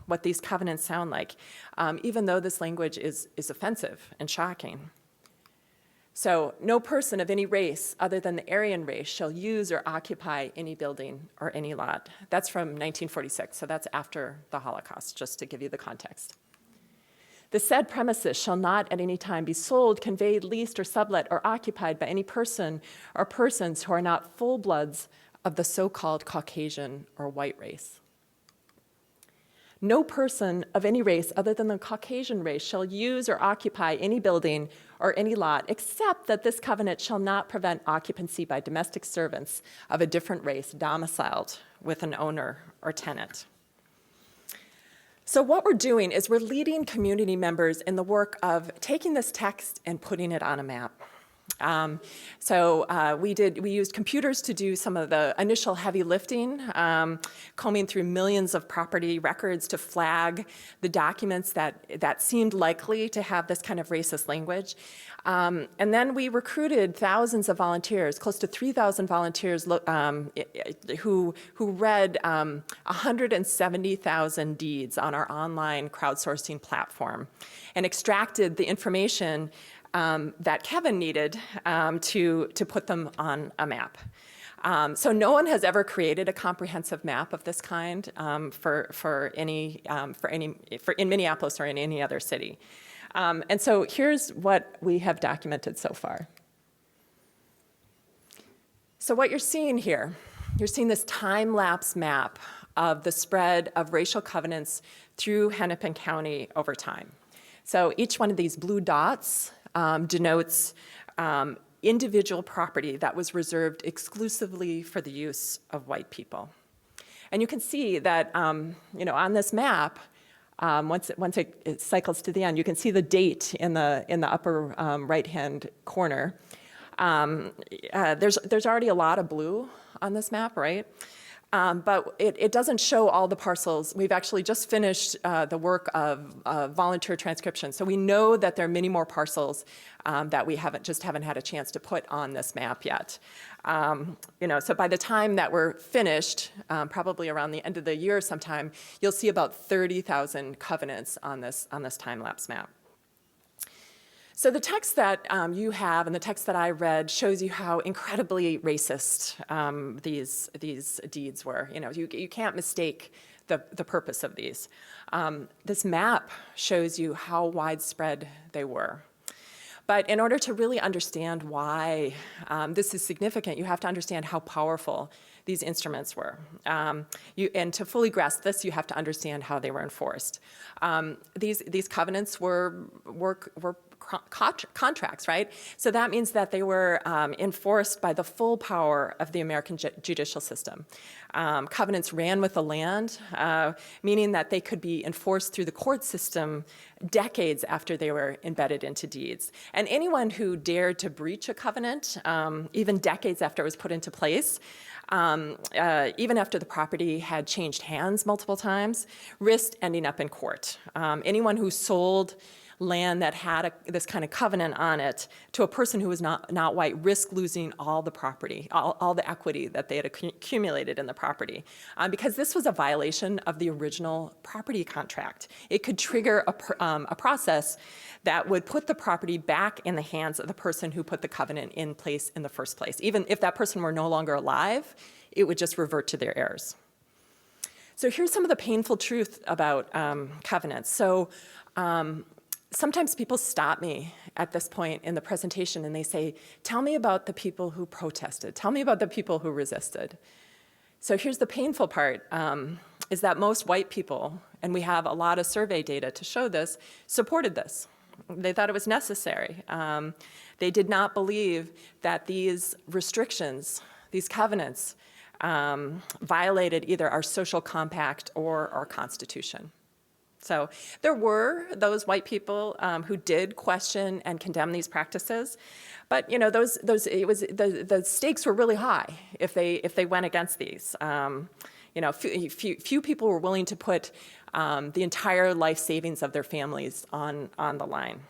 what these covenants sound like, even though this language is offensive and shocking. So, no person of any race other than the Aryan race shall use or occupy any building or any lot. That's from 1946, so that's after the Holocaust, just to give you the context. The said premises shall not at any time be sold, conveyed, leased, or sublet, or occupied by any person or persons who are not full bloods of the so-called Caucasian or white race. No person of any race other than the Caucasian race shall use or occupy any building or any lot, except that this covenant shall not prevent occupancy by domestic servants of a different race domiciled with an owner or tenant. So what we're doing is we're leading community members in the work of taking this text and putting it on a map. We used computers to do some of the initial heavy lifting, combing through millions of property records to flag the documents that seemed likely to have this kind of racist language. And then we recruited thousands of volunteers, close to 3,000 volunteers who read 170,000 deeds on our online crowdsourcing platform and extracted the information that Kevin needed to put them on a map. So no one has ever created a comprehensive map of this kind in Minneapolis or in any other city. And so here's what we have documented so far. So what you're seeing here, you're seeing this time-lapse map of the spread of racial covenants through Hennepin County over time. So each one of these blue dots denotes individual property that was reserved exclusively for the use of white people. And you can see that, on this map, once it cycles to the end, you can see the date in the upper right-hand corner. There's already a lot of blue on this map, right? But it doesn't show all the parcels. We've actually just finished the work of volunteer transcription. So we know that there are many more parcels that we haven't had a chance to put on this map yet. So by the time that we're finished, probably around the end of the year sometime, you'll see about 30,000 covenants on this time-lapse map. So the text that you have and the text that I read shows you how incredibly racist these deeds were. You can't mistake the purpose of these. This map shows you how widespread they were. But in order to really understand why this is significant, you have to understand how powerful these instruments were. And to fully grasp this, you have to understand how they were enforced. These covenants were contracts, right? So that means that they were enforced by the full power of the American judicial system. Covenants ran with the land, meaning that they could be enforced through the court system decades after they were embedded into deeds. And anyone who dared to breach a covenant, even decades after it was put into place, even after the property had changed hands multiple times, risked ending up in court. Anyone who sold land that had this kind of covenant on it to a person who was not white risked losing all the property, all the equity that they had accumulated in the property. Because this was a violation of the original property contract. It could trigger a process that would put the property back in the hands of the person who put the covenant in place in the first place. Even if that person were no longer alive, it would just revert to their heirs. So here's some of the painful truth about covenants. So sometimes people stop me at this point in the presentation and they say, tell me about the people who protested. Tell me about the people who resisted. So here's the painful part, is that most white people, and we have a lot of survey data to show this, supported this. They thought it was necessary. They did not believe that these restrictions, these covenants, violated either our social compact or our Constitution. So there were those white people who did question and condemn these practices, but the stakes were really high if they went against these. Few people were willing to put the entire life savings of their families on the line.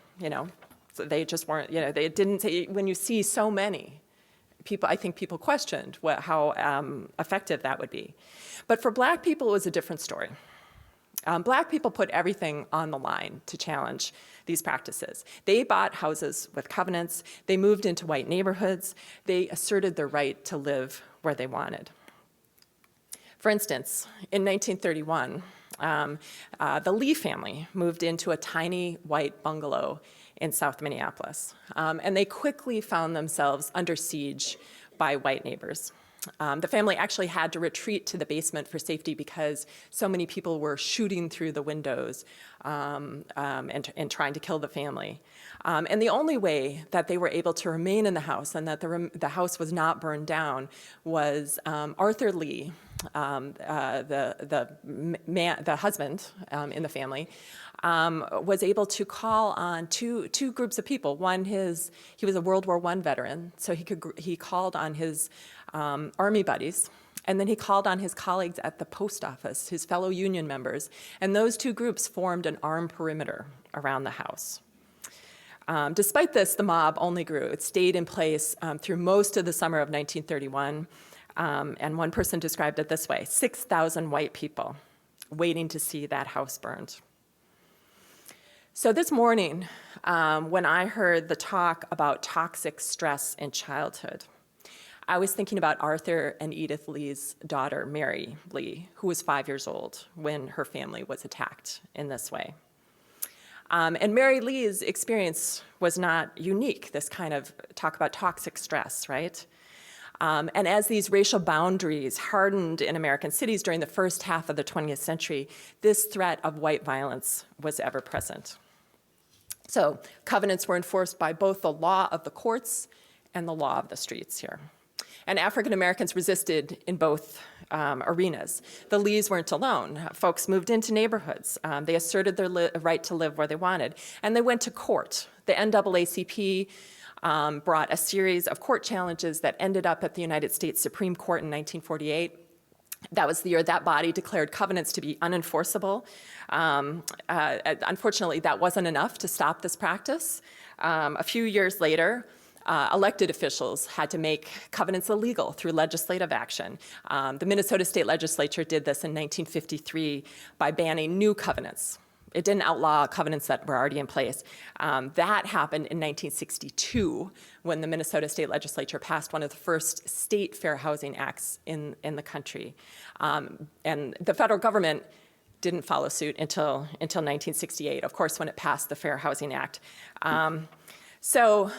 So they just weren't. They didn't say. When you see so many people, I think people questioned how effective that would be. But for Black people, it was a different story. Black people put everything on the line to challenge these practices. They bought houses with covenants. They moved into white neighborhoods. They asserted their right to live where they wanted. For instance, in 1931, the Lee family moved into a tiny white bungalow in South Minneapolis, and they quickly found themselves under siege by white neighbors. The family actually had to retreat to the basement for safety because so many people were shooting through the windows and trying to kill the family. And the only way that they were able to remain in the house and that the house was not burned down was Arthur Lee, the husband in the family, was able to call on two groups of people. One, he was a World War I veteran, so he called on his Army buddies, and then he called on his colleagues at the post office, his fellow union members, and those two groups formed an armed perimeter around the house. Despite this, the mob only grew. It stayed in place through most of the summer of 1931, and one person described it this way: 6,000 white people waiting to see that house burned. So this morning, when I heard the talk about toxic stress in childhood, I was thinking about Arthur and Edith Lee's daughter, Mary Lee, who was 5 years old when her family was attacked in this way. And Mary Lee's experience was not unique, this kind of talk about toxic stress, right? And as these racial boundaries hardened in American cities during the first half of the 20th century, this threat of white violence was ever present. So covenants were enforced by both the law of the courts and the law of the streets here. And African Americans resisted in both arenas. The Lees weren't alone. Folks moved into neighborhoods. They asserted their right to live where they wanted. And they went to court. The NAACP brought a series of court challenges that ended up at the United States Supreme Court in 1948. That was the year that body declared covenants to be unenforceable. Unfortunately, that wasn't enough to stop this practice. A few years later, elected officials had to make covenants illegal through legislative action. The Minnesota State Legislature did this in 1953 by banning new covenants. It didn't outlaw covenants that were already in place. That happened in 1962 when the Minnesota State Legislature passed one of the first state fair housing acts in the country. And the federal government didn't follow suit until 1968, of course, when it passed the Fair Housing Act. So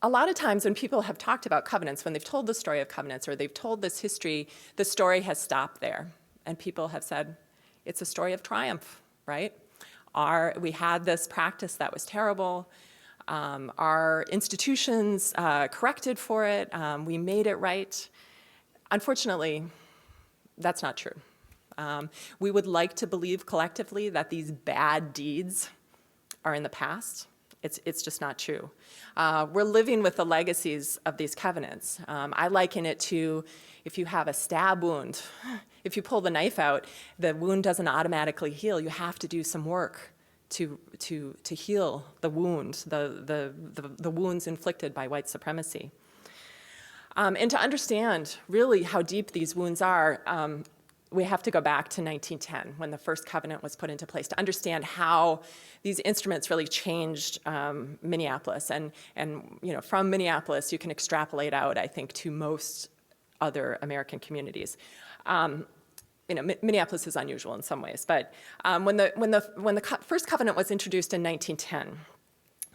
a lot of times when people have talked about covenants, when they've told the story of covenants or they've told this history, the story has stopped there. And people have said, it's a story of triumph, right? We had this practice that was terrible. Our institutions corrected for it. We made it right. Unfortunately, that's not true. We would like to believe collectively that these bad deeds are in the past. It's just not true. We're living with the legacies of these covenants. I liken it to if you have a stab wound. If you pull the knife out, the wound doesn't automatically heal. You have to do some work to heal the wound, the wounds inflicted by white supremacy. And to understand really how deep these wounds are, we have to go back to 1910 when the first covenant was put into place to understand how these instruments really changed Minneapolis. And from Minneapolis, you can extrapolate out, I think, to most other American communities. Minneapolis is unusual in some ways, but when the first covenant was introduced in 1910,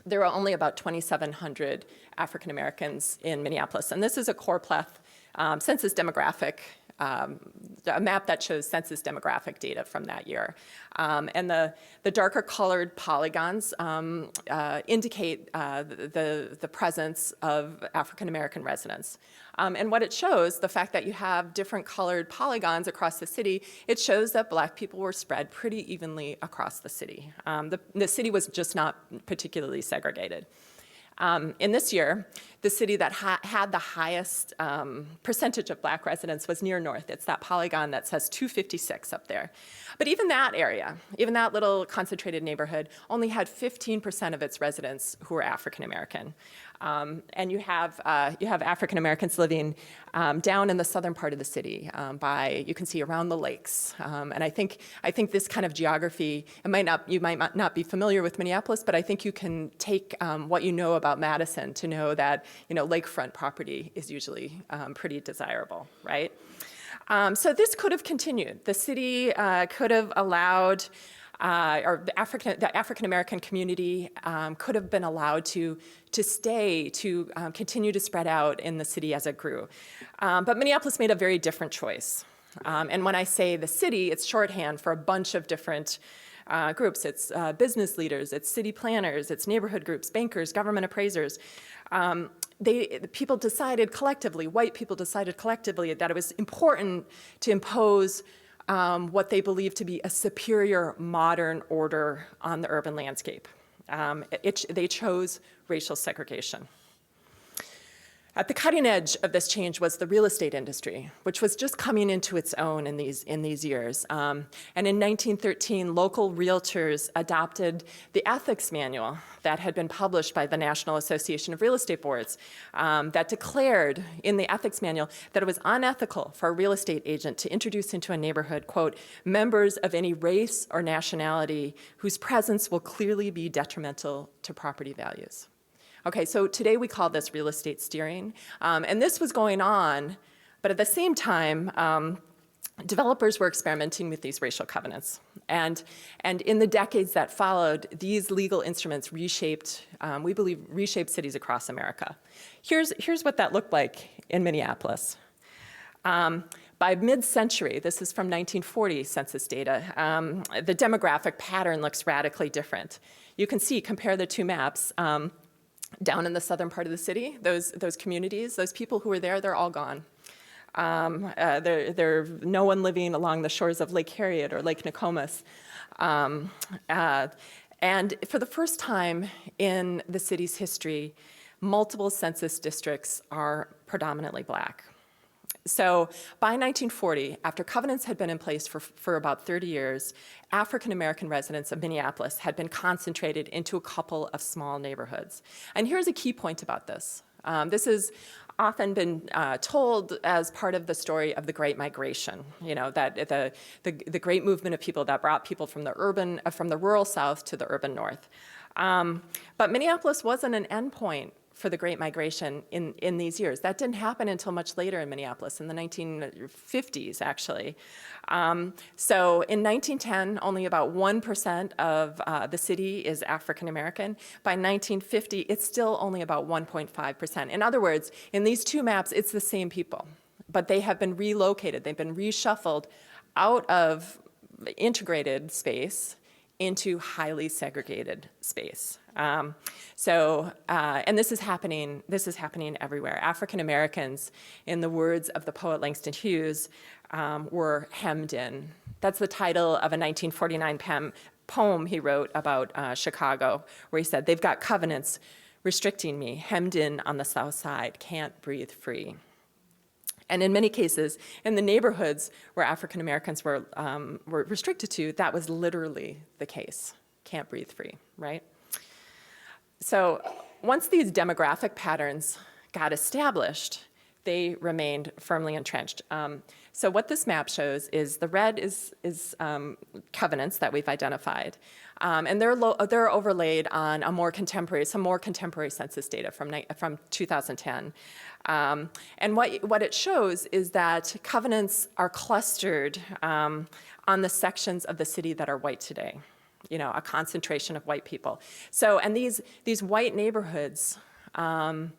there were only about 2,700 African Americans in Minneapolis, and this is a Corpleth census demographic, a map that shows census demographic data from that year. And the darker colored polygons indicate the presence of African American residents. And what it shows, the fact that you have different colored polygons across the city, it shows that Black people were spread pretty evenly across the city. The city was just not particularly segregated. In this year, the city that had the highest percentage of Black residents was near North. It's that polygon that says 256 up there. But even that area, even that little concentrated neighborhood, only had 15% of its residents who were African American. And you have African Americans living down in the southern part of the city, you can see around the lakes. And I think this kind of geography, you might not be familiar with Minneapolis, but I think you can take what you know about Madison to know that lakefront property is usually pretty desirable, right? So this could have continued. The city could have allowed, or the African American community could have been allowed to continue to spread out in the city as it grew. But Minneapolis made a very different choice. And when I say the city, it's shorthand for a bunch of different groups. It's business leaders, it's city planners, it's neighborhood groups, bankers, government appraisers. People decided collectively, white people decided collectively that it was important to impose what they believed to be a superior modern order on the urban landscape. They chose racial segregation. At the cutting edge of this change was the real estate industry, which was just coming into its own in these years. And in 1913, local realtors adopted the ethics manual that had been published by the National Association of Real Estate Boards that declared in the ethics manual that it was unethical for a real estate agent to introduce into a neighborhood, quote, members of any race or nationality whose presence will clearly be detrimental to property values. Okay, so today we call this real estate steering. And this was going on, but at the same time, developers were experimenting with these racial covenants. And in the decades that followed, these legal instruments reshaped, we believe, reshaped cities across America. Here's what that looked like in Minneapolis. By mid-century, this is from 1940 census data, the demographic pattern looks radically different. You can see, compare the two maps. Down in the southern part of the city, those communities, those people who were there, they're all gone. There's no one living along the shores of Lake Harriet or Lake Nokomis. And for the first time in the city's history, multiple census districts are predominantly black. So by 1940, after covenants had been in place for about 30 years, African American residents of Minneapolis had been concentrated into a couple of small neighborhoods. And here's a key point about this. This has often been told as part of the story of the Great Migration, that the great movement of people that brought people from the rural South to the urban North. But Minneapolis wasn't an endpoint for the Great Migration in these years. That didn't happen until much later in Minneapolis, in the 1950s, actually. So in 1910, only about 1% of the city is African American. By 1950, it's still only about 1.5%. In other words, in these two maps, it's the same people, but they have been relocated. They've been reshuffled out of integrated space into highly segregated space. And this is happening everywhere. African Americans, in the words of the poet Langston Hughes, were hemmed in. That's the title of a 1949 poem he wrote about Chicago, where he said, "They've got covenants restricting me, hemmed in on the south side, can't breathe free." And in many cases, in the neighborhoods where African Americans were restricted to, that was literally the case. Can't breathe free, right? So once these demographic patterns got established, they remained firmly entrenched. So what this map shows is the red is covenants that we've identified. And they're overlaid on some more contemporary census data from 2010. And what it shows is that covenants are clustered on the sections of the city that are white today. A concentration of white people. So, and these white neighborhoods, no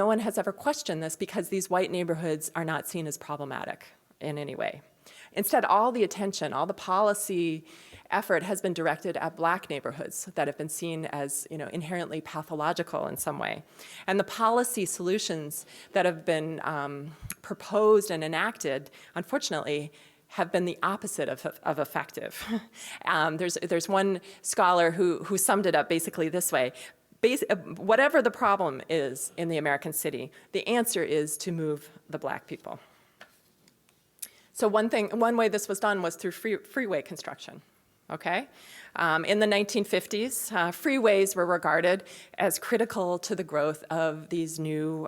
one has ever questioned this because these white neighborhoods are not seen as problematic in any way. Instead, all the attention, all the policy effort has been directed at black neighborhoods that have been seen as inherently pathological in some way. And the policy solutions that have been proposed and enacted, unfortunately, have been the opposite of effective. There's one scholar who summed it up basically this way. Whatever the problem is in the American city, the answer is to move the black people. So one way this was done was through freeway construction. okay? In the 1950s, freeways were regarded as critical to the growth of these new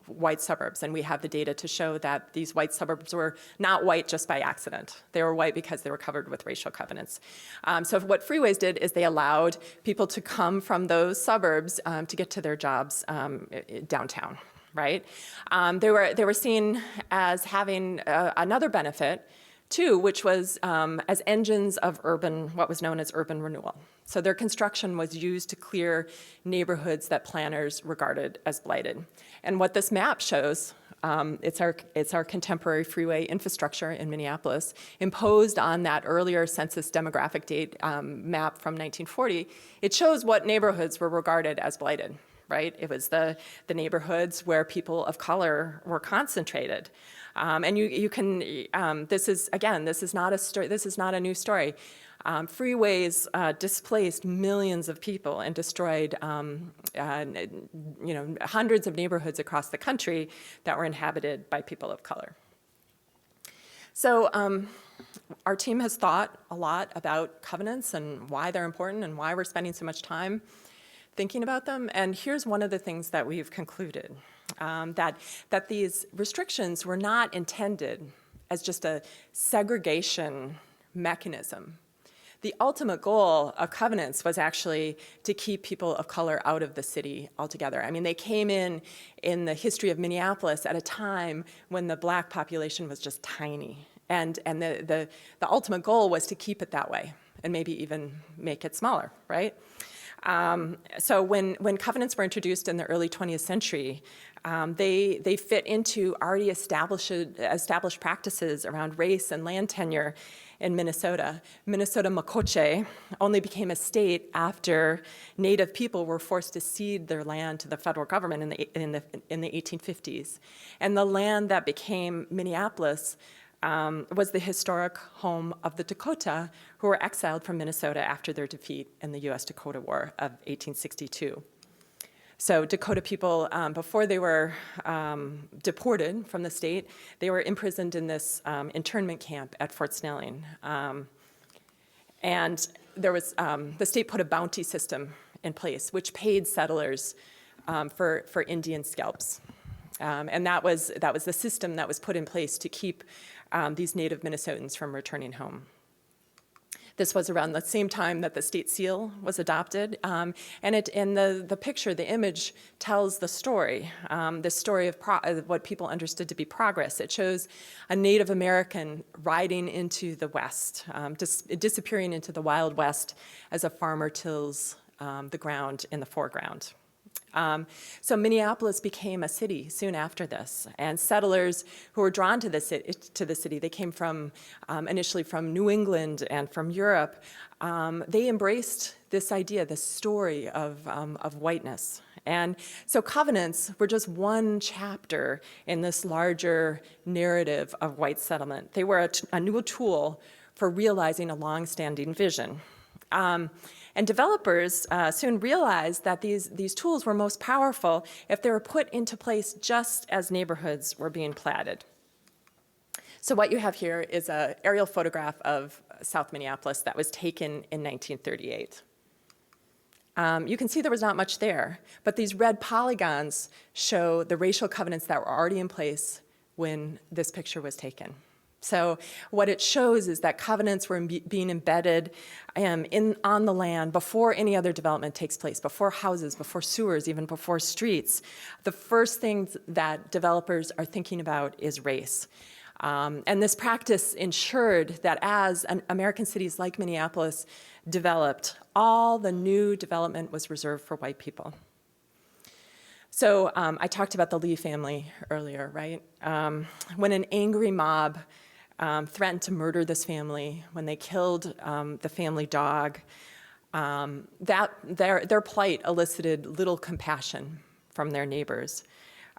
white suburbs. And we have the data to show that these white suburbs were not white just by accident. They were white because they were covered with racial covenants. So what freeways did is they allowed people to come from those suburbs to get to their jobs downtown, right? They were seen as having another benefit, too, which was as engines of what was known as urban renewal. So their construction was used to clear neighborhoods that planners regarded as blighted. And what this map shows, it's our contemporary freeway infrastructure in Minneapolis, imposed on that earlier census demographic date map from 1940. It shows what neighborhoods were regarded as blighted, right? It was the neighborhoods where people of color were concentrated. And you can, this is not a story, this is not a new story. Freeways displaced millions of people and destroyed hundreds of neighborhoods across the country that were inhabited by people of color. So our team has thought a lot about covenants and why they're important and why we're spending so much time thinking about them. And here's one of the things that we've concluded. That these restrictions were not intended as just a segregation mechanism. The ultimate goal of covenants was actually to keep people of color out of the city altogether. I mean, they came in the history of Minneapolis at a time when the black population was just tiny. And the ultimate goal was to keep it that way and maybe even make it smaller, right? So when covenants were introduced in the early 20th century, they fit into already established practices around race and land tenure in Minnesota. Minnesota Makoche only became a state after Native people were forced to cede their land to the federal government in the 1850s. And the land that became Minneapolis was the historic home of the Dakota, who were exiled from Minnesota after their defeat in the U.S.-Dakota War of 1862. So Dakota people, before they were deported from the state, they were imprisoned in this internment camp at Fort Snelling. And there was, the state put a bounty system in place, which paid settlers for Indian scalps. And that was the system that was put in place to keep these native Minnesotans from returning home. This was around the same time that the state seal was adopted. And the picture, the image, tells the story of what people understood to be progress. It shows a Native American riding into the West, disappearing into the Wild West as a farmer tills the ground in the foreground. So Minneapolis became a city soon after this, and settlers who were drawn to the city, they came from initially from New England and from Europe. They embraced this idea, this story of whiteness. And so covenants were just one chapter in this larger narrative of white settlement. They were a new tool for realizing a long-standing vision. And developers soon realized that these tools were most powerful if they were put into place just as neighborhoods were being platted. So what you have here is an aerial photograph of South Minneapolis that was taken in 1938. You can see there was not much there, but these red polygons show the racial covenants that were already in place when this picture was taken. So what it shows is that covenants were being embedded on the land before any other development takes place, before houses, before sewers, even before streets. The first things that developers are thinking about is race. And this practice ensured that as American cities like Minneapolis developed, all the new development was reserved for white people. So I talked about the Lee family earlier, right? When an angry mob threatened to murder this family, when they killed the family dog, their plight elicited little compassion from their neighbors.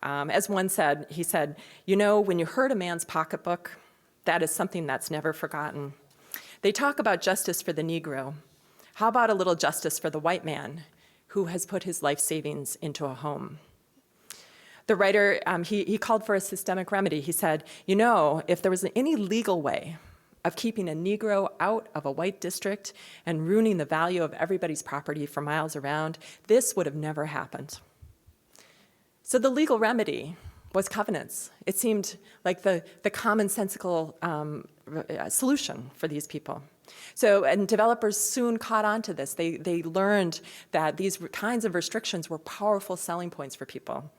As one said, he said, "You know, when you hurt a man's pocketbook, that is something that's never forgotten. They talk about justice for the Negro. How about a little justice for the white man who has put his life savings into a home?" The writer, he called for a systemic remedy. He said, "You know, if there was any legal way of keeping a Negro out of a white district and ruining the value of everybody's property for miles around, this would have never happened. So the legal remedy was covenants. It seemed like the commonsensical solution for these people. So, and developers soon caught on to this. They learned that these kinds of restrictions were powerful selling points for people.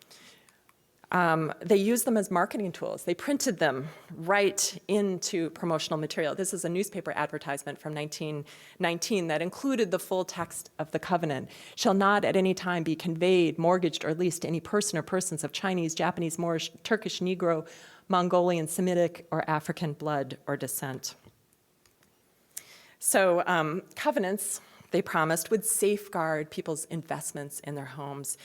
They used them as marketing tools. They printed them right into promotional material. This is a newspaper advertisement from 1919 that included the full text of the covenant. Shall not at any time be conveyed, mortgaged, or leased to any person or persons of Chinese, Japanese, Moorish, Turkish, Negro, Mongolian, Semitic, or African blood or descent. So covenants, they promised, would safeguard people's investments in their homes.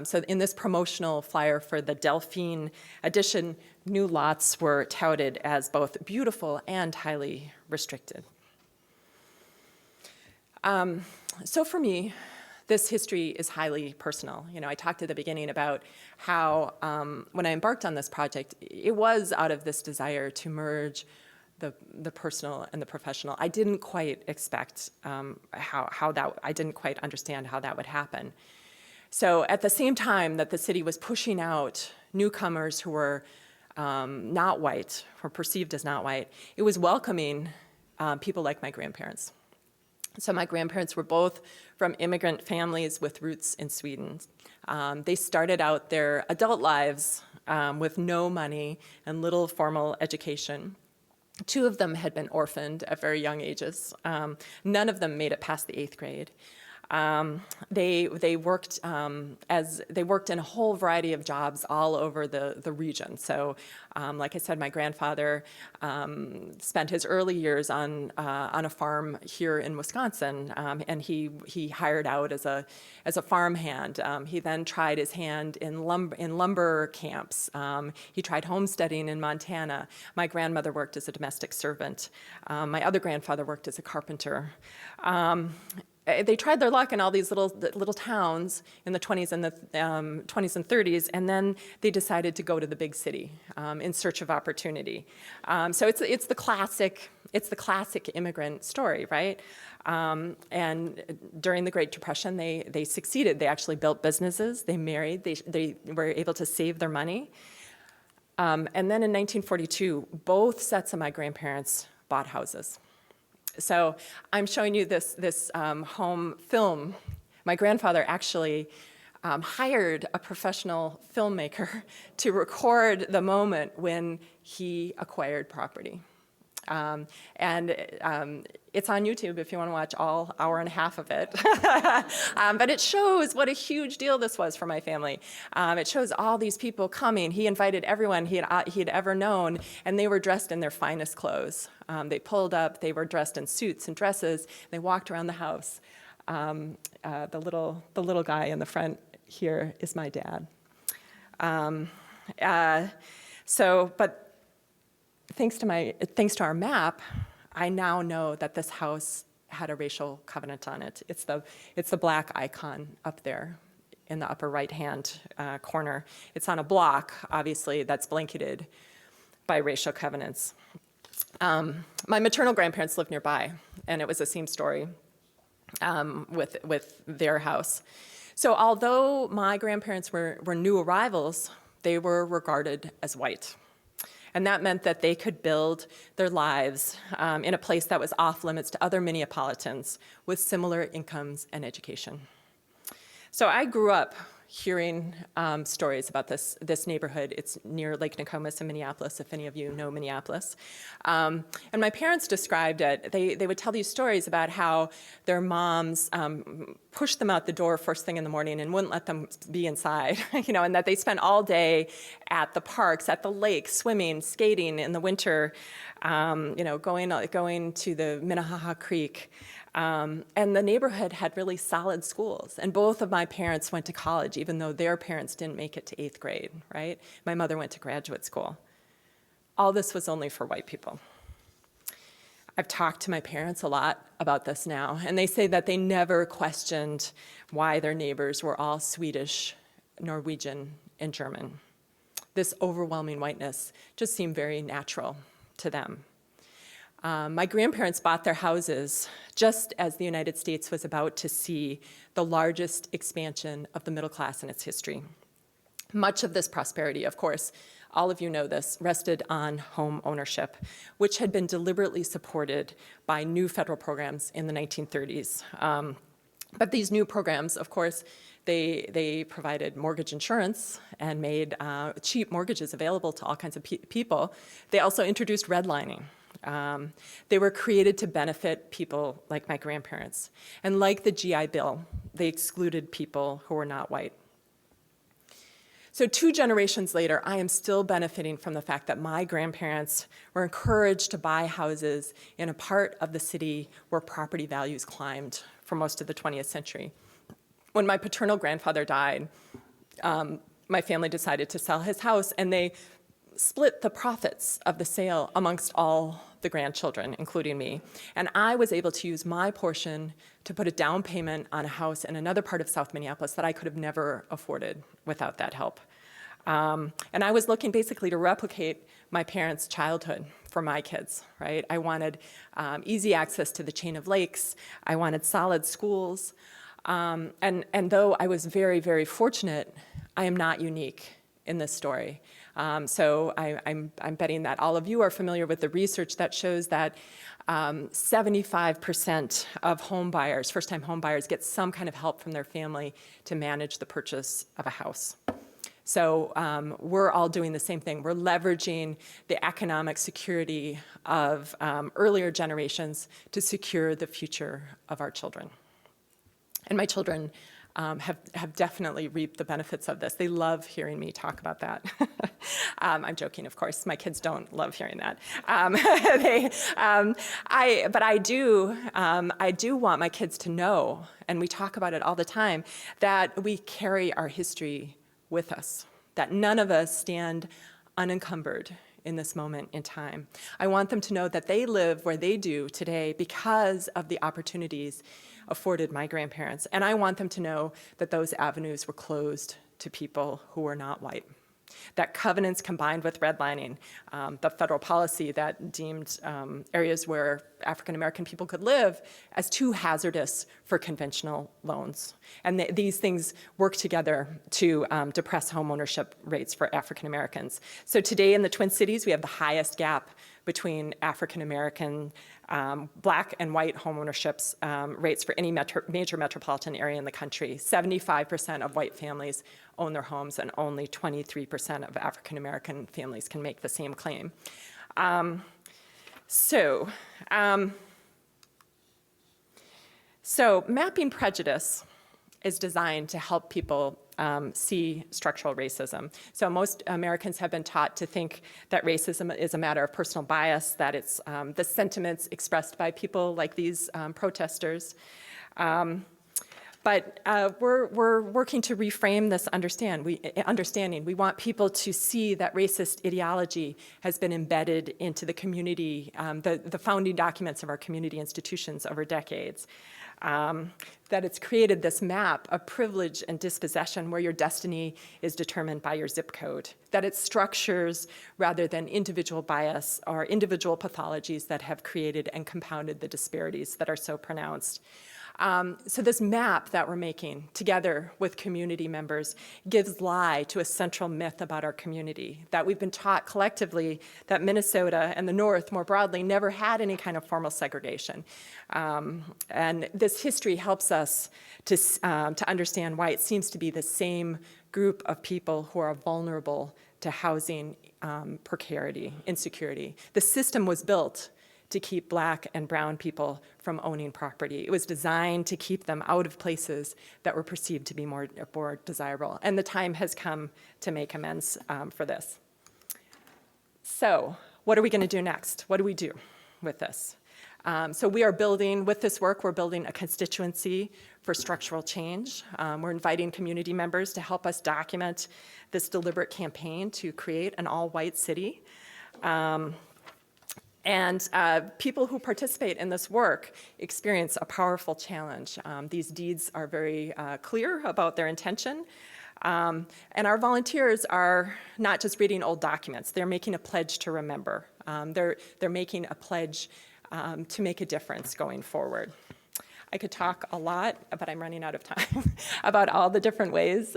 So in this promotional flyer for the Delphine edition, new lots were touted as both beautiful and highly restricted. So for me, this history is highly personal. You know, I talked at the beginning about how when I embarked on this project, it was out of this desire to merge the personal and the professional. I didn't quite expect I didn't quite understand how that would happen. So at the same time that the city was pushing out newcomers who were not white, or perceived as not white, it was welcoming people like my grandparents. So my grandparents were both from immigrant families with roots in Sweden. They started out their adult lives with no money and little formal education. Two of them had been orphaned at very young ages. None of them made it past the 8th grade. They worked in a whole variety of jobs all over the region. So, like I said, my grandfather spent his early years on a farm here in Wisconsin, and he hired out as a farmhand. He then tried his hand in lumber camps. He tried homesteading in Montana. My grandmother worked as a domestic servant. My other grandfather worked as a carpenter. They tried their luck in all these little towns in the 20s and the 20s and 30s, and then they decided to go to the big city in search of opportunity. So it's the classic immigrant story, right? And during the Great Depression, they succeeded. They actually built businesses. They married. They were able to save their money. And then in 1942, both sets of my grandparents bought houses. So I'm showing you this home film. My grandfather actually hired a professional filmmaker to record the moment when he acquired property. It's on YouTube if you want to watch all hour and a half of it. But it shows what a huge deal this was for my family. It shows all these people coming. He invited everyone he had ever known, and they were dressed in their finest clothes. They pulled up. They were dressed in suits and dresses. They walked around the house. The little guy in the front here is my dad. But thanks to our map, I now know that this house had a racial covenant on it. It's the black icon up there in the upper right-hand corner. It's on a block, obviously, that's blanketed by racial covenants. My maternal grandparents lived nearby, and it was the same story with their house. So although my grandparents were new arrivals, they were regarded as white. And that meant that they could build their lives in a place that was off limits to other Minneapolitans with similar incomes and education. So I grew up hearing stories about this neighborhood. It's near Lake Nokomis in Minneapolis, if any of you know Minneapolis. And my parents described it. They would tell these stories about how their moms pushed them out the door first thing in the morning and wouldn't let them be inside, and that they spent all day at the parks, at the lake, swimming, skating in the winter, going to the Minnehaha Creek. And the neighborhood had really solid schools. And both of my parents went to college, even though their parents didn't make it to 8th grade, right? My mother went to graduate school. All this was only for white people. I've talked to my parents a lot about this now, and they say that they never questioned why their neighbors were all Swedish, Norwegian, and German. This overwhelming whiteness just seemed very natural to them. My grandparents bought their houses just as the United States was about to see the largest expansion of the middle class in its history. Much of this prosperity, of course, all of you know this, rested on home ownership, which had been deliberately supported by new federal programs in the 1930s. But these new programs, of course, they provided mortgage insurance and made cheap mortgages available to all kinds of people. They also introduced redlining. They were created to benefit people like my grandparents. And like the GI Bill, they excluded people who were not white. So 2 generations later, I am still benefiting from the fact that my grandparents were encouraged to buy houses in a part of the city where property values climbed for most of the 20th century. When my paternal grandfather died, my family decided to sell his house, and they split the profits of the sale amongst all the grandchildren, including me. And I was able to use my portion to put a down payment on a house in another part of South Minneapolis that I could have never afforded without that help. And I was looking basically to replicate my parents' childhood for my kids, right? I wanted easy access to the chain of lakes. I wanted solid schools. And though I was very, very fortunate, I am not unique in this story. So I'm betting that all of you are familiar with the research that shows that 75% of home buyers, first-time home buyers, get some kind of help from their family to manage the purchase of a house. So we're all doing the same thing. We're leveraging the economic security of earlier generations to secure the future of our children. And my children have definitely reaped the benefits of this. They love hearing me talk about that. I'm joking, of course. My kids don't love hearing that. But I do want my kids to know, and we talk about it all the time, that we carry our history with us, that none of us stand unencumbered in this moment in time. I want them to know that they live where they do today because of the opportunities afforded my grandparents. And I want them to know that those avenues were closed to people who were not white. That covenants combined with redlining, the federal policy that deemed areas where African American people could live as too hazardous for conventional loans. And these things work together to depress home ownership rates for African Americans. So today in the Twin Cities, we have the highest gap between African American, black and white home ownership rates for any major metropolitan area in the country. 75% of white families own their homes, and only 23% of African American families can make the same claim. So mapping prejudice is designed to help people see structural racism. So most Americans have been taught to think that racism is a matter of personal bias, that it's the sentiments expressed by people like these protesters. But we're working to reframe this understanding. We want people to see that racist ideology has been embedded into the community, the founding documents of our community institutions over decades. That it's created this map of privilege and dispossession where your destiny is determined by your zip code. That it's structures rather than individual bias or individual pathologies that have created and compounded the disparities that are so pronounced. So this map that we're making together with community members gives lie to a central myth about our community, that we've been taught collectively that Minnesota and the North more broadly never had any kind of formal segregation. And this history helps us to understand why it seems to be the same group of people who are vulnerable to housing precarity, insecurity. The system was built to keep black and brown people from owning property. It was designed to keep them out of places that were perceived to be more desirable. And the time has come to make amends for this. So what are we going to do next? What do we do with this? So we are building, with this work, we're building a constituency for structural change. We're inviting community members to help us document this deliberate campaign to create an all-white city. And people who participate in this work experience a powerful challenge. These deeds are very clear about their intention. And our volunteers are not just reading old documents, they're making a pledge to remember. They're making a pledge to make a difference going forward. I could talk a lot, but I'm running out of time, about all the different ways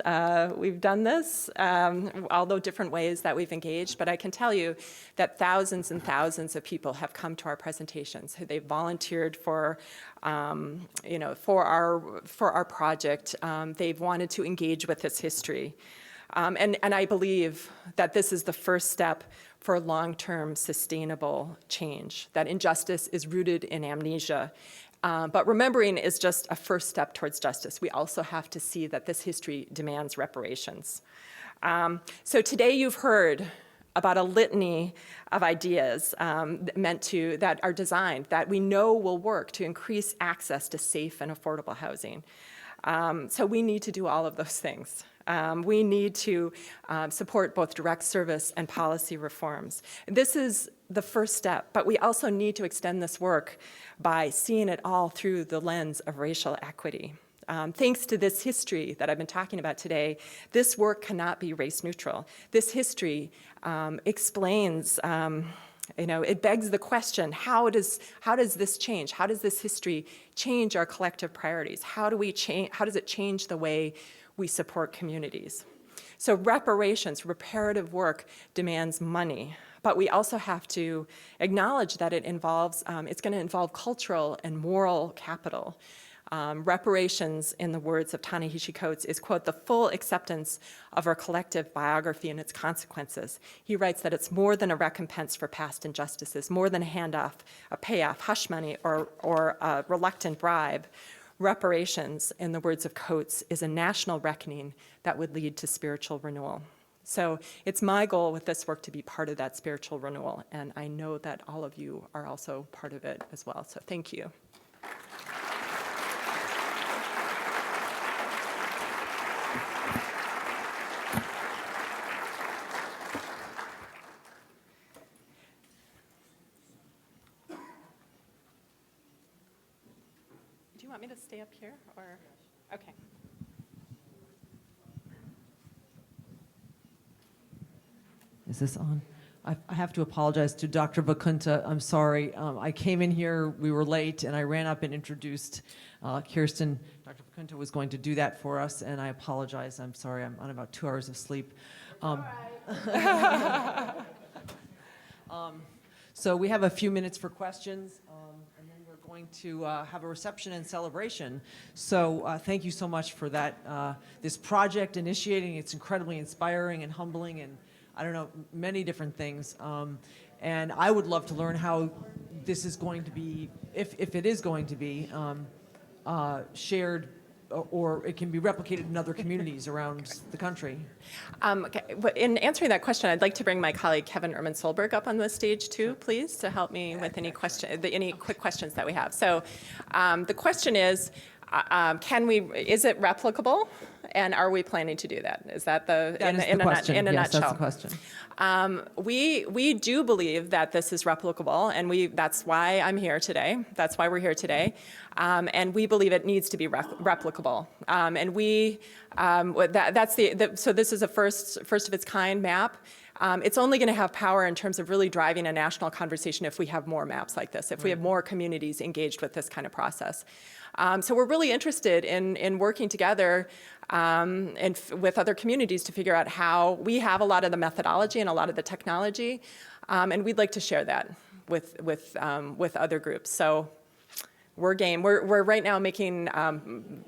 we've done this, all the different ways that we've engaged. But I can tell you that thousands and thousands of people have come to our presentations. They've volunteered for, for our project. They've wanted to engage with this history. And I believe that this is the first step for long-term sustainable change, that injustice is rooted in amnesia. But remembering is just a first step towards justice. We also have to see that this history demands reparations. So today you've heard about a litany of ideas that are designed, that we know will work to increase access to safe and affordable housing. So we need to do all of those things. We need to support both direct service and policy reforms. This is the first step, but we also need to extend this work by seeing it all through the lens of racial equity. Thanks to this history that I've been talking about today, this work cannot be race neutral. This history explains, it begs the question, how does this change? How does this history change our collective priorities? How does it change the way we support communities? So reparative work demands money, but we also have to acknowledge that it's going to involve cultural and moral capital. Reparations, in the words of Ta-Nehisi Coates, is, quote, the full acceptance of our collective biography and its consequences. He writes that it's more than a recompense for past injustices, more than a handoff, a payoff, hush money, or a reluctant bribe. Reparations, in the words of Coates, is a national reckoning that would lead to spiritual renewal. So it's my goal with this work to be part of that spiritual renewal, and I know that all of you are also part of it as well, so thank you. Do you want me to stay up here, or? Okay. Is this on? I have to apologize to Dr. Vakunta. I'm sorry. I came in here, we were late, and I ran up and introduced Kirsten. Dr. Vakunta was going to do that for us, and I apologize. I'm sorry. I'm on about 2 hours of sleep. All right. So we have a few minutes for questions, and then we're going to have a reception and celebration. So thank you so much for that. This project initiating, it's incredibly inspiring and humbling, and I don't know, many different things. And I would love to learn how this is going to be, if it is going to be, shared, or it can be replicated in other communities around the country. Okay. In answering that question, I'd like to bring my colleague Kevin Erman-Solberg up on the stage too, please, to help me with any quick questions that we have. So the question is, is it replicable, and are we planning to do that? Is that in a question. In a yes, nutshell? That's the question. We do believe that this is replicable, and that's why I'm here today. That's why we're here today, and we believe it needs to be replicable. So this is a first of its kind map. It's only going to have power in terms of really driving a national conversation if we have more maps like this, if we have more communities engaged with this kind of process. So we're really interested in working together and with other communities to figure out how we have a lot of the methodology and a lot of the technology, and we'd like to share that with other groups. So we're game. We're right now making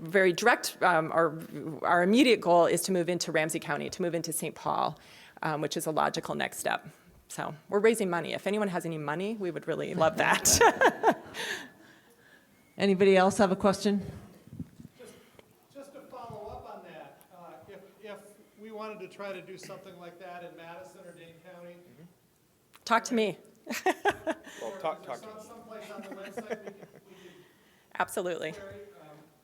very direct, our immediate goal is to move into Ramsey County, to move into St. Paul, which is a logical next step. So we're raising money. If anyone has any money, we would really love that. Anybody else have a question? Just to follow up on that, if we wanted to try to do something like that in Madison or Dane County, Talk to me. well, talk to someplace on the website we could Absolutely. carry,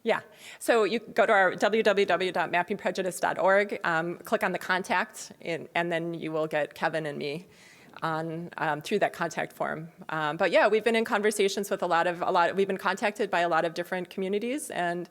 Yeah. So you go to our www.mappingprejudice.org, click on the contact, and then you will get Kevin and me on through that contact form. But yeah, we've been in conversations with we've been contacted by a lot of different communities, and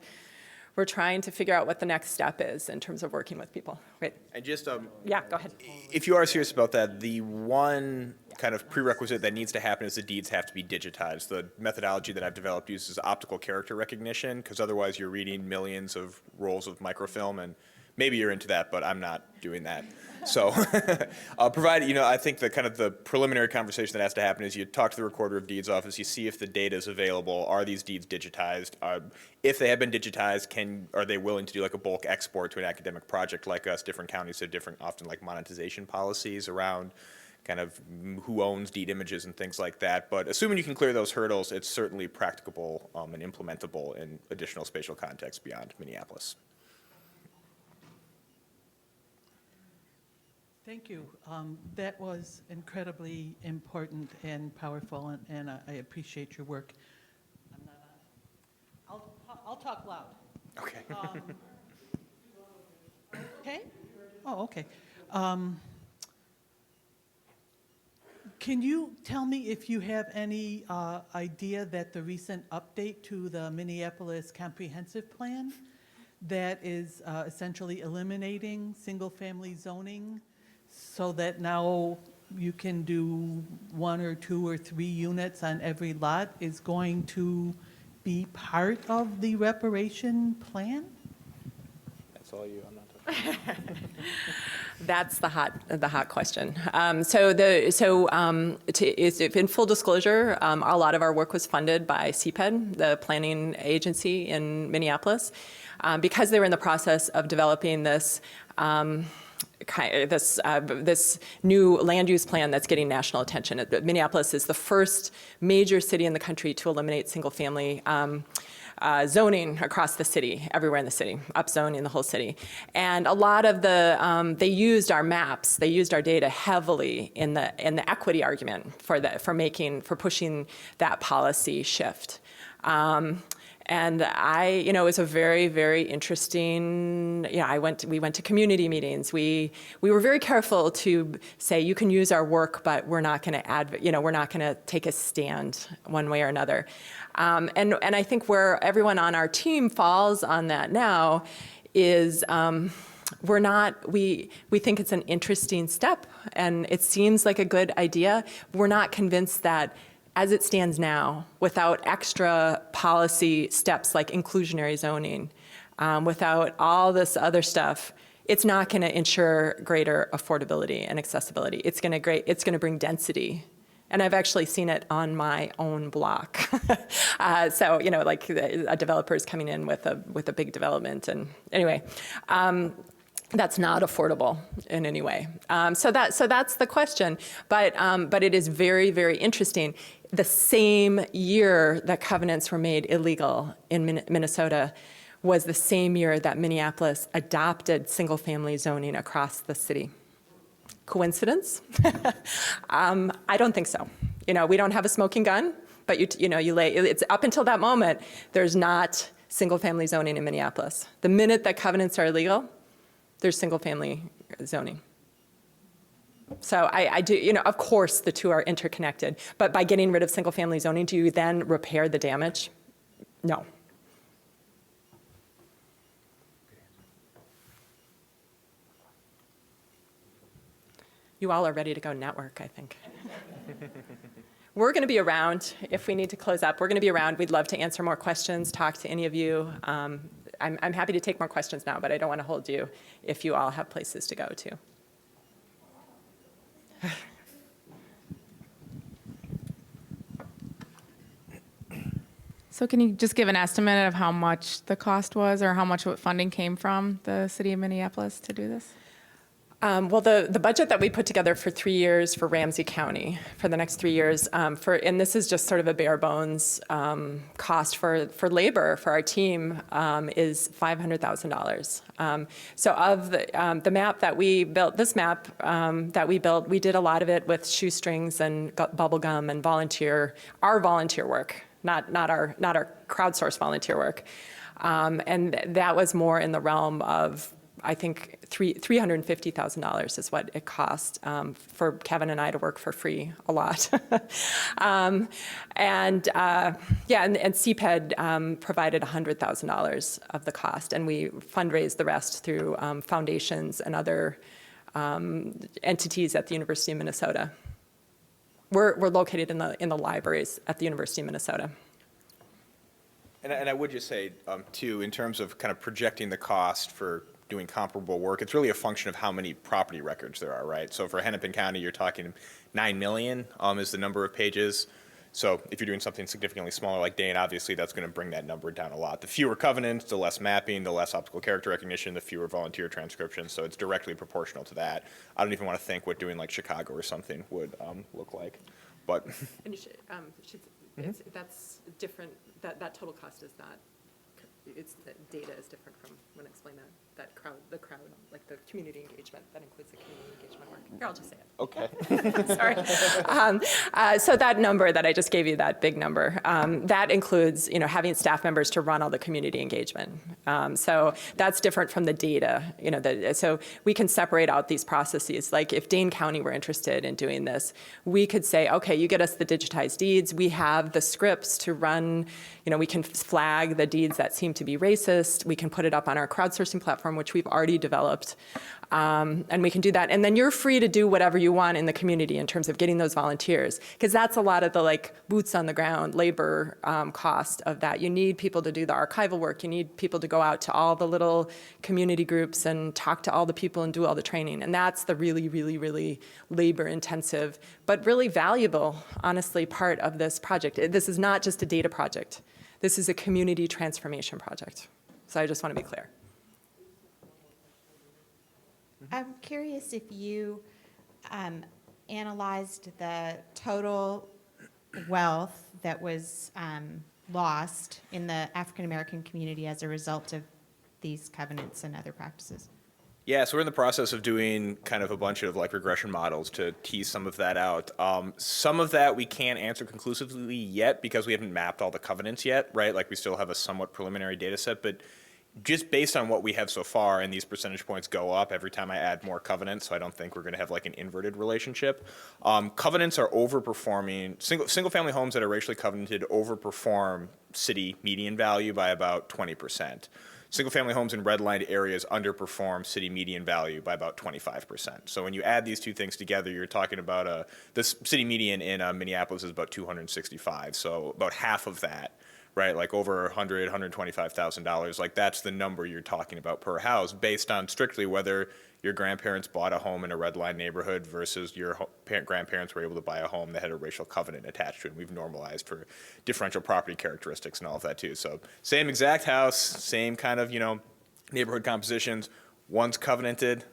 we're trying to figure out what the next step is in terms of working with people. Great. And just Yeah, go ahead. if you are serious about that, the one kind of prerequisite that needs to happen is the deeds have to be digitized. The methodology that I've developed uses optical character recognition, because otherwise you're reading millions of rolls of microfilm, and maybe you're into that, but I'm not doing that. So provided, I think the kind of the preliminary conversation that has to happen is you talk to the recorder of deeds office, you see if the data is available, are these deeds digitized? If they have been digitized, are they willing to do like a bulk export to an academic project like us? Different counties have different, often like monetization policies around kind of who owns deed images and things like that. But assuming you can clear those hurdles, it's certainly practicable and implementable in additional spatial contexts beyond Minneapolis. Thank you. That was incredibly important and powerful, and I appreciate your work. I'm not on. I'll talk loud. Okay. Okay? Oh, okay. Can you tell me if you have any idea that the recent update to the Minneapolis Comprehensive Plan that is essentially eliminating single-family zoning so that now you can do 1 or 2 or 3 units on every lot is going to be part of the reparation plan? That's all you. I'm not talking. That's the hot question. In full disclosure, a lot of our work was funded by CPED, the planning agency in Minneapolis, because they were in the process of developing this this new land use plan that's getting national attention. Minneapolis is the first major city in the country to eliminate single-family zoning across the city, everywhere in the city, upzoning the whole city. And a lot of they used our maps, they used our data heavily in the equity argument for pushing that policy shift. And it was a very, very interesting, we went to community meetings. We were very careful to say, you can use our work, but we're not going to we're not going to take a stand one way or another. And I think where everyone on our team falls on that now is we think it's an interesting step and it seems like a good idea. We're not convinced that as it stands now, without extra policy steps like inclusionary zoning, without all this other stuff, it's not going to ensure greater affordability and accessibility. It's going to bring density. And I've actually seen it on my own block. So, like a developer is coming in with a big development. And anyway, that's not affordable in any way. So that's the question. But it is very, very interesting. The same year that covenants were made illegal in Minnesota was the same year that Minneapolis adopted single-family zoning across the city. Coincidence? I don't think so. We don't have a smoking gun, but it's up until that moment, there's not single-family zoning in Minneapolis. The minute that covenants are illegal, there's single-family zoning. So I do, of course the two are interconnected, but by getting rid of single-family zoning, do you then repair the damage? No. You all are ready to go network, I think. We're going to be around if we need to close up. We're going to be around. We'd love to answer more questions, talk to any of you. I'm happy to take more questions now, but I don't want to hold you if you all have places to go to. So can you just give an estimate of how much the cost was or how much funding came from the city of Minneapolis to do this? Well, the budget that we put together for 3 years for Ramsey County for the next 3 years, and this is just sort of a bare bones cost for labor for our team is $500,000. So of the map that we built, we did a lot of it with shoestrings and bubble gum and our volunteer work, not our crowdsourced volunteer work, and that was more in the realm of, I think $350,000 is what it cost for Kevin and I to work for free a lot. And CPED provided $100,000 of the cost, and we fundraised the rest through foundations and other entities at the University of Minnesota. We're located in the libraries at the University of Minnesota. And I would just say, too, in terms of kind of projecting the cost for doing comparable work, it's really a function of how many property records there are, right? So for Hennepin County, you're talking 9 million is the number of pages. So if you're doing something significantly smaller like Dane, obviously that's going to bring that number down a lot. The fewer covenants, the less mapping, the less optical character recognition, the fewer volunteer transcriptions. So it's directly proportional to that. I don't even want to think what doing like Chicago or something would look like. But And you that's different, that total cost is not, the data is different from, when I explain the crowd, like the community engagement, that includes the community engagement work. Here, I'll just say it. okay. Sorry. So that number that I just gave you, that big number, that includes, having staff members to run all the community engagement. So that's different from the data, so we can separate out these processes. Like if Dane County were interested in doing this, we could say, okay, you get us the digitized deeds. We have the scripts to run, we can flag the deeds that seem to be racist. We can put it up on our crowdsourcing platform, which we've already developed. And we can do that. And then you're free to do whatever you want in the community in terms of getting those volunteers, because that's a lot of the boots on the ground labor cost of that. You need people to do the archival work. You need people to go out to all the little community groups and talk to all the people and do all the training. And that's the really, really, really labor intensive, but really valuable, honestly, part of this project. This is not just a data project. This is a community transformation project. So I just want to be clear. I'm curious if you analyzed the total wealth that was lost in the African American community as a result of these covenants and other practices. Yeah, so we're in the process of doing kind of a bunch of regression models to tease some of that out. Some of that we can't answer conclusively yet because we haven't mapped all the covenants yet, right? We still have a somewhat preliminary data set, but just based on what we have so far, and these percentage points go up every time I add more covenants, so I don't think we're going to have an inverted relationship. Covenants are overperforming, single-family homes that are racially covenanted overperform city median value by about 20%. Single-family homes in redlined areas underperform city median value by about 25%. So when you add these two things together, you're talking about the city median in Minneapolis is about $265, so about half of that, right? Over $100,000, $125,000. That's the number you're talking about per house, based on strictly whether your grandparents bought a home in a red line neighborhood versus your grandparents were able to buy a home that had a racial covenant attached to it. And we've normalized for differential property characteristics and all of that too. So same exact house, same kind of, neighborhood compositions. One's covenanted,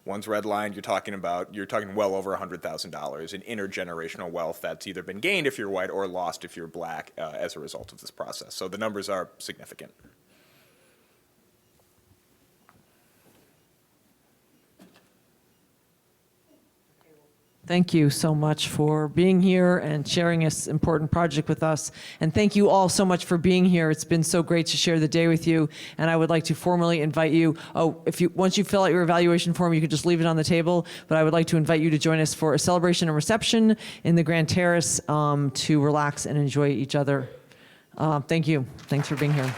one's redlined. You're talking well over $100,000 in intergenerational wealth that's either been gained if you're white or lost if you're black as a result of this process. So the numbers are significant. Thank you so much for being here and sharing this important project with us. And thank you all so much for being here. It's been so great to share the day with you. And I would like to formally invite you, once you fill out your evaluation form, you can just leave it on the table. But I would like to invite you to join us for a celebration and reception in the Grand Terrace to relax and enjoy each other. Thank you. Thanks for being here.